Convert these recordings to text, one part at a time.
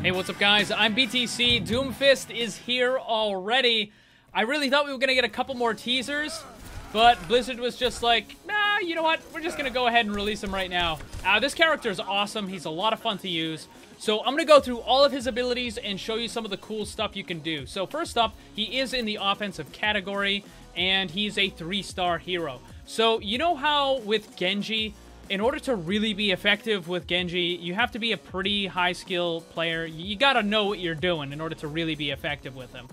Hey, what's up, guys? I'm BTC. Doomfist is here already. I really thought we were going to get a couple more teasers, but Blizzard was just like, nah, you know what? We're just going to go ahead and release him right now. This character is awesome. He's a lot of fun to use. So I'm going to go through all of his abilities and show you some of the cool stuff you can do. So first up, he is in the offensive category, and he's a 3-star hero. So you know how with Genji, in order to really be effective with Genji, you have to be a pretty high-skill player. You gotta know what you're doing in order to really be effective with him.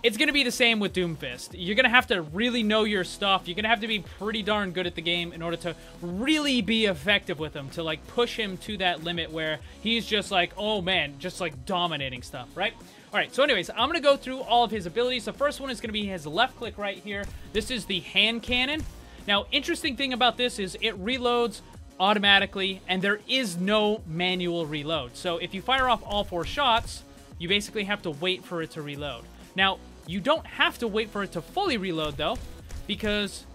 It's gonna be the same with Doomfist. You're gonna have to really know your stuff. You're gonna have to be pretty darn good at the game in order to really be effective with him, to like push him to that limit where he's just like, oh man, just like dominating stuff, right? Alright, so anyways, I'm gonna go through all of his abilities. The first one is gonna be his left click right here. This is the hand cannon. Now, interesting thing about this is it reloads automatically, and there is no manual reload. So if you fire off all 4 shots, you basically have to wait for it to reload. Now, you don't have to wait for it to fully reload, though, because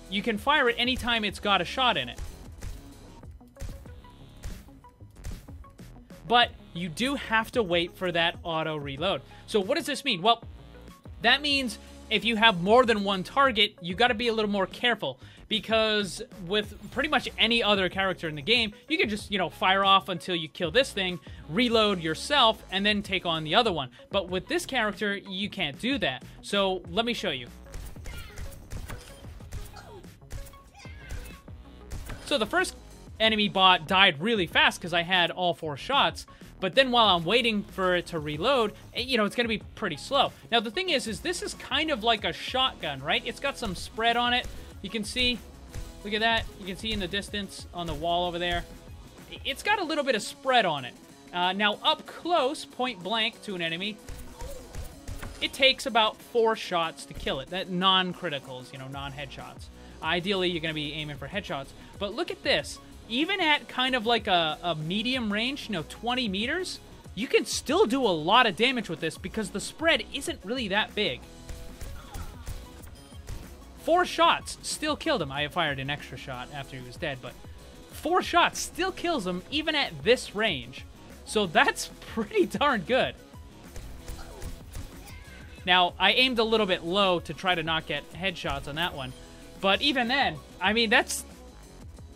you can fire it anytime it's got a shot in it. But you do have to wait for that auto reload. So what does this mean? Well, that means if you have more than one target, you got to be a little more careful, because with pretty much any other character in the game, you can just, you know, fire off until you kill this thing, reload yourself, and then take on the other one. But with this character, you can't do that. So let me show you. So the first enemy bot died really fast because I had all 4 shots. But then while I'm waiting for it to reload, you know, it's going to be pretty slow. Now, the thing is this is kind of like a shotgun, right? It's got some spread on it. You can see, look at that. You can see in the distance on the wall over there. It's got a little bit of spread on it. Now, up close, point blank to an enemy, it takes about 4 shots to kill it. That non-criticals, you know, non-headshots. Ideally, you're going to be aiming for headshots. But look at this. Even at kind of like a medium range, you know, 20 meters, you can still do a lot of damage with this because the spread isn't really that big. 4 shots still killed him. I fired an extra shot after he was dead, but 4 shots still kills him even at this range. So that's pretty darn good. Now, I aimed a little bit low to try to not get headshots on that one, but even then, I mean,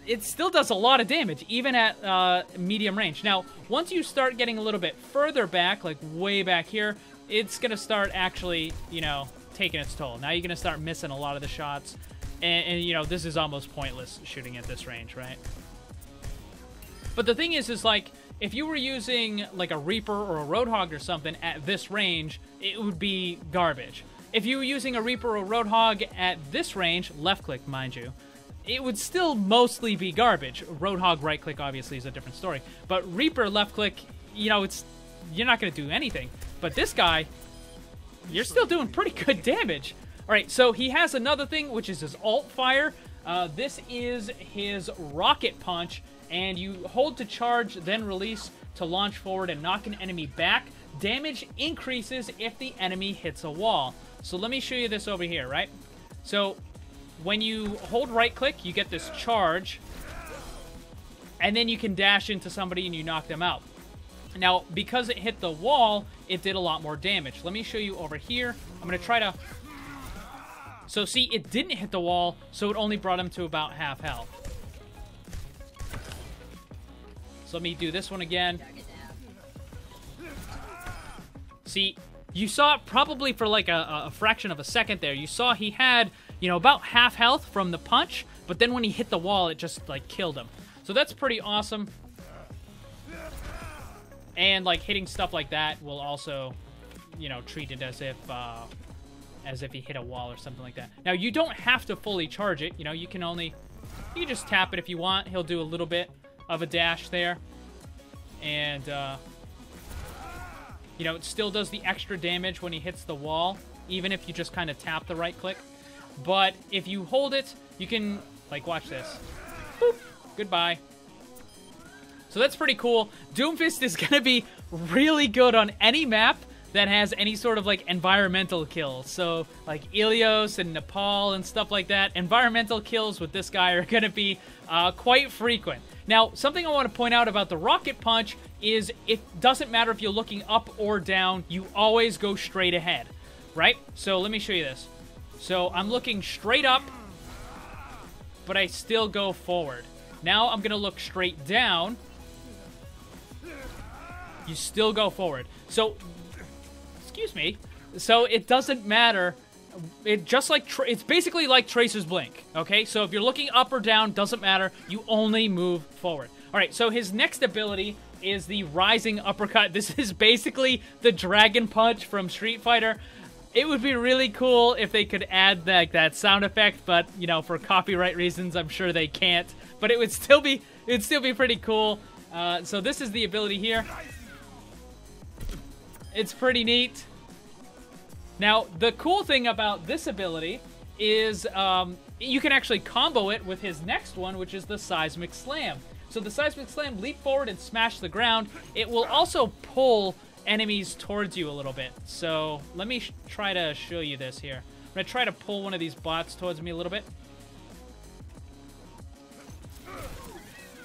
it still does a lot of damage, even at medium range. Now, once you start getting a little bit further back, like way back here, it's going to start actually, you know, taking its toll. Now you're going to start missing a lot of the shots. And, you know, this is almost pointless shooting at this range, right? But the thing is like, if you were using, like, a Reaper or a Roadhog or something at this range, it would be garbage. If you were using a Reaper or Roadhog at this range, left click, mind you, it would still mostly be garbage. Roadhog right click obviously is a different story. But Reaper left click, you know, you're not going to do anything. But this guy, you're still doing pretty good damage. Alright, so he has another thing, which is his alt fire. This is his rocket punch, and you hold to charge, then release to launch forward and knock an enemy back. Damage increases if the enemy hits a wall. So let me show you this over here, right? So when you hold right-click, you get this charge, and then you can dash into somebody and you knock them out. Now, because it hit the wall, it did a lot more damage. Let me show you over here. I'm going to try to... So, see, it didn't hit the wall, so it only brought him to about half health. So let me do this one again. See, you saw it probably for like a fraction of a second there. You saw he had, you know, about half health from the punch, but then when he hit the wall, it just, like, killed him. So that's pretty awesome. And, like, hitting stuff like that will also, you know, treat it as if he hit a wall or something like that. Now, you don't have to fully charge it. You know, you can just tap it if you want. He'll do a little bit of a dash there. And, you know, it still does the extra damage when he hits the wall, even if you just kind of tap the right click. But if you hold it, you can, like, watch this. Boop. Goodbye. So that's pretty cool. Doomfist is going to be really good on any map. that has any sort of like environmental kills. So like Ilios and Nepal and stuff like that, environmental kills with this guy are going to be quite frequent. Now, something I want to point out about the Rocket Punch is it doesn't matter if you're looking up or down, you always go straight ahead, right? So let me show you this. So I'm looking straight up, but I still go forward. Now I'm going to look straight down. You still go forward. So, excuse me. So it doesn't matter. It just like it's basically like Tracer's Blink. Okay, so if you're looking up or down, doesn't matter. You only move forward. All right. So his next ability is the Rising Uppercut. This is basically the Dragon Punch from Street Fighter. It would be really cool if they could add that sound effect, but you know, for copyright reasons, I'm sure they can't. But it would still be pretty cool. So this is the ability here. It's pretty neat. Now, the cool thing about this ability is you can actually combo it with his next one, which is the Seismic Slam. So the Seismic Slam, leap forward and smash the ground. It will also pull enemies towards you a little bit. So let me try to show you this here. I'm going to try to pull one of these bots towards me a little bit.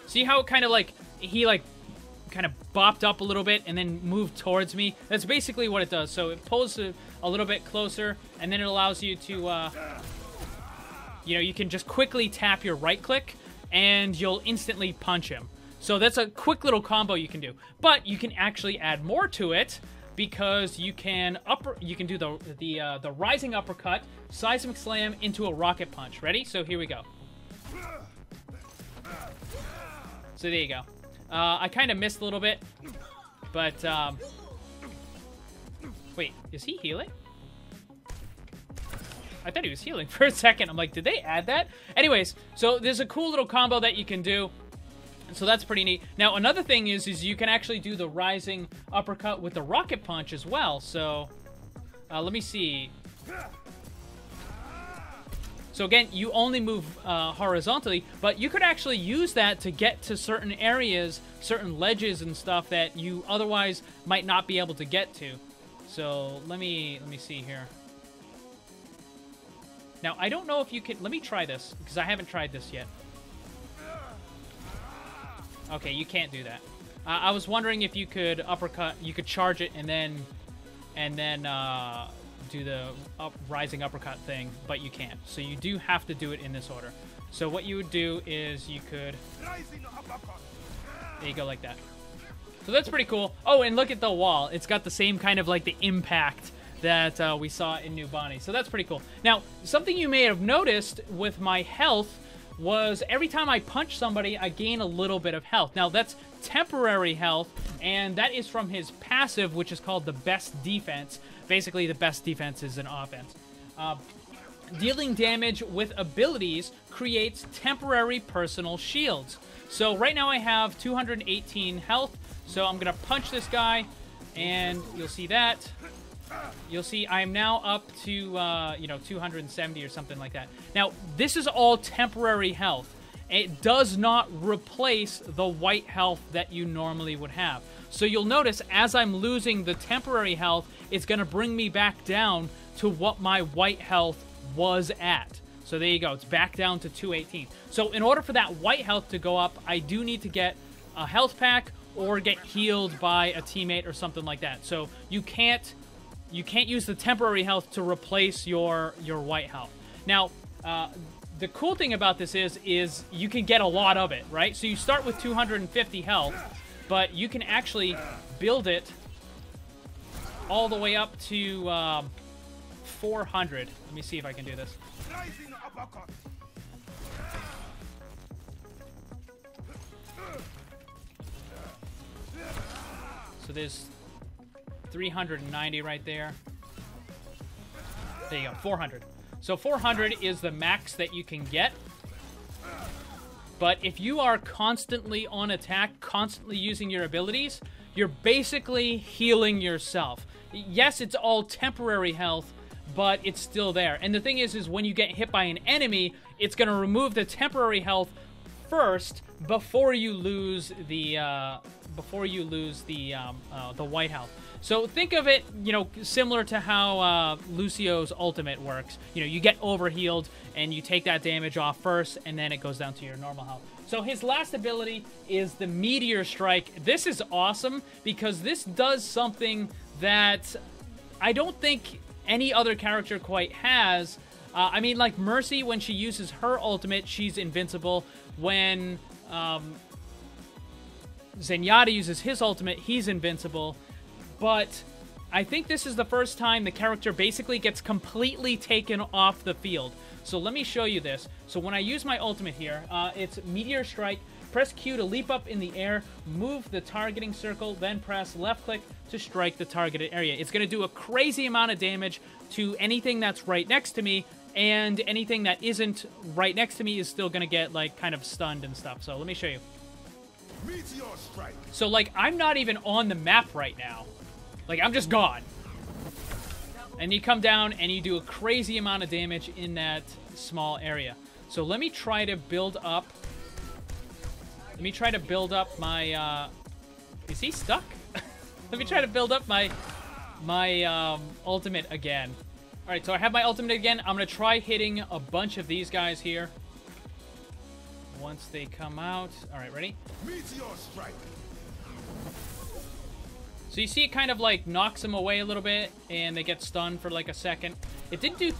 See how it kind of like, he like kind of bopped up a little bit and then moved towards me? That's basically what it does. So it pulls a little bit closer, and then it allows you to, you know, you can just quickly tap your right click and you'll instantly punch him. So that's a quick little combo you can do. But you can actually add more to it because you can do the Rising Uppercut, Seismic Slam into a Rocket Punch. Ready? So here we go. So there you go. I kind of missed a little bit, but wait, is he healing? I thought he was healing for a second. I'm like, did they add that? Anyways, so there's a cool little combo that you can do. So that's pretty neat. Now, another thing is you can actually do the Rising Uppercut with the Rocket Punch as well. So let me see. So again, you only move horizontally, but you could actually use that to get to certain areas, certain ledges and stuff that you otherwise might not be able to get to. So let me see here. Now, I don't know if you can... Let me try this, because I haven't tried this yet. Okay, you can't do that. I was wondering if you could uppercut, you could charge it and then do the Rising Uppercut thing, but you can't. So you do have to do it in this order. So what you would do is you could... There you go, like that. So that's pretty cool. Oh, and look at the wall. It's got the same kind of like the impact that we saw in New Bonnie. So that's pretty cool. Now, something you may have noticed with my health was every time I punch somebody, I gain a little bit of health. Now, that's temporary health, and that is from his passive, which is called the Best Defense. Basically, the best defense is an offense. Dealing damage with abilities creates temporary personal shields. So right now I have 218 health, so I'm going to punch this guy, and you'll see that. You'll see I'm now up to, you know, 270 or something like that. Now, this is all temporary health. It does not replace the white health that you normally would have. So you'll notice as I'm losing the temporary health, it's going to bring me back down to what my white health was at. So there you go. It's back down to 218. So in order for that white health to go up, I do need to get a health pack or get healed by a teammate or something like that. So you can't use the temporary health to replace your white health. Now, the cool thing about this is you can get a lot of it, right? So you start with 250 health, but you can actually build it all the way up to 400. Let me see if I can do this. So there's 390 right there. There you go, 400. So 400 is the max that you can get. But if you are constantly on attack, constantly using your abilities, you're basically healing yourself. Yes, it's all temporary health, but it's still there. And the thing is when you get hit by an enemy, it's going to remove the temporary health first before you lose the before you lose the white health. So think of it, you know, similar to how Lucio's ultimate works. You know, you get overhealed and you take that damage off first, and then it goes down to your normal health. So his last ability is the Meteor Strike. This is awesome because this does something that I don't think any other character quite has. I mean, like Mercy, when she uses her ultimate, she's invincible. When Zenyatta uses his ultimate, he's invincible. But I think this is the first time the character basically gets completely taken off the field. So let me show you this. So when I use my ultimate here, it's Meteor Strike. Press Q to leap up in the air, move the targeting circle, then press left click to strike the targeted area. It's going to do a crazy amount of damage to anything that's right next to me, and anything that isn't right next to me is still going to get, like, kind of stunned and stuff. So let me show you. Meteor Strike. So, like, I'm not even on the map right now. Like, I'm just gone. And you come down and you do a crazy amount of damage in that small area. So let me try to build up. Let me try to build up my, is he stuck? Let me try to build up my ultimate again. Alright, so I have my ultimate again. I'm going to try hitting a bunch of these guys here. Once they come out. Alright, ready? Meteor Strike. So you see it kind of like knocks them away a little bit, and they get stunned for like a second. It didn't do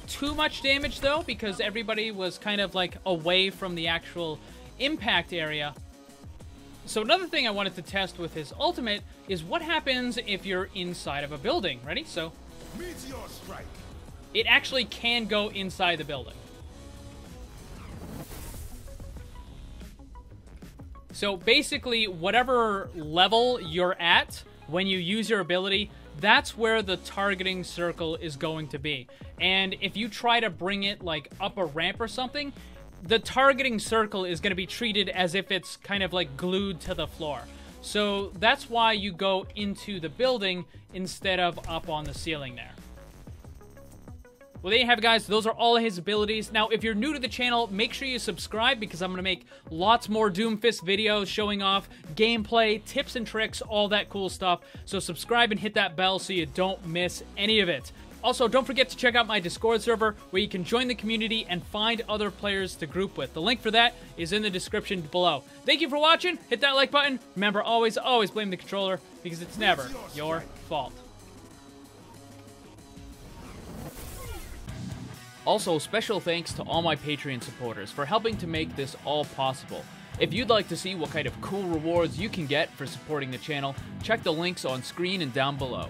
too much damage though, because everybody was kind of like away from the actual impact area. So another thing I wanted to test with his ultimate is what happens if you're inside of a building. Ready? So Meteor Strike. It actually can go inside the building. So basically, whatever level you're at when you use your ability, that's where the targeting circle is going to be. And if you try to bring it like up a ramp or something, the targeting circle is going to be treated as if it's kind of like glued to the floor. So that's why you go into the building instead of up on the ceiling there. Well, there you have it, guys. Those are all of his abilities. Now, if you're new to the channel, make sure you subscribe because I'm going to make lots more Doomfist videos showing off gameplay, tips and tricks, all that cool stuff. So subscribe and hit that bell so you don't miss any of it. Also, don't forget to check out my Discord server where you can join the community and find other players to group with. The link for that is in the description below. Thank you for watching. Hit that like button. Remember, always blame the controller because it's never your fault. Also, special thanks to all my Patreon supporters for helping to make this all possible. If you'd like to see what kind of cool rewards you can get for supporting the channel, check the links on screen and down below.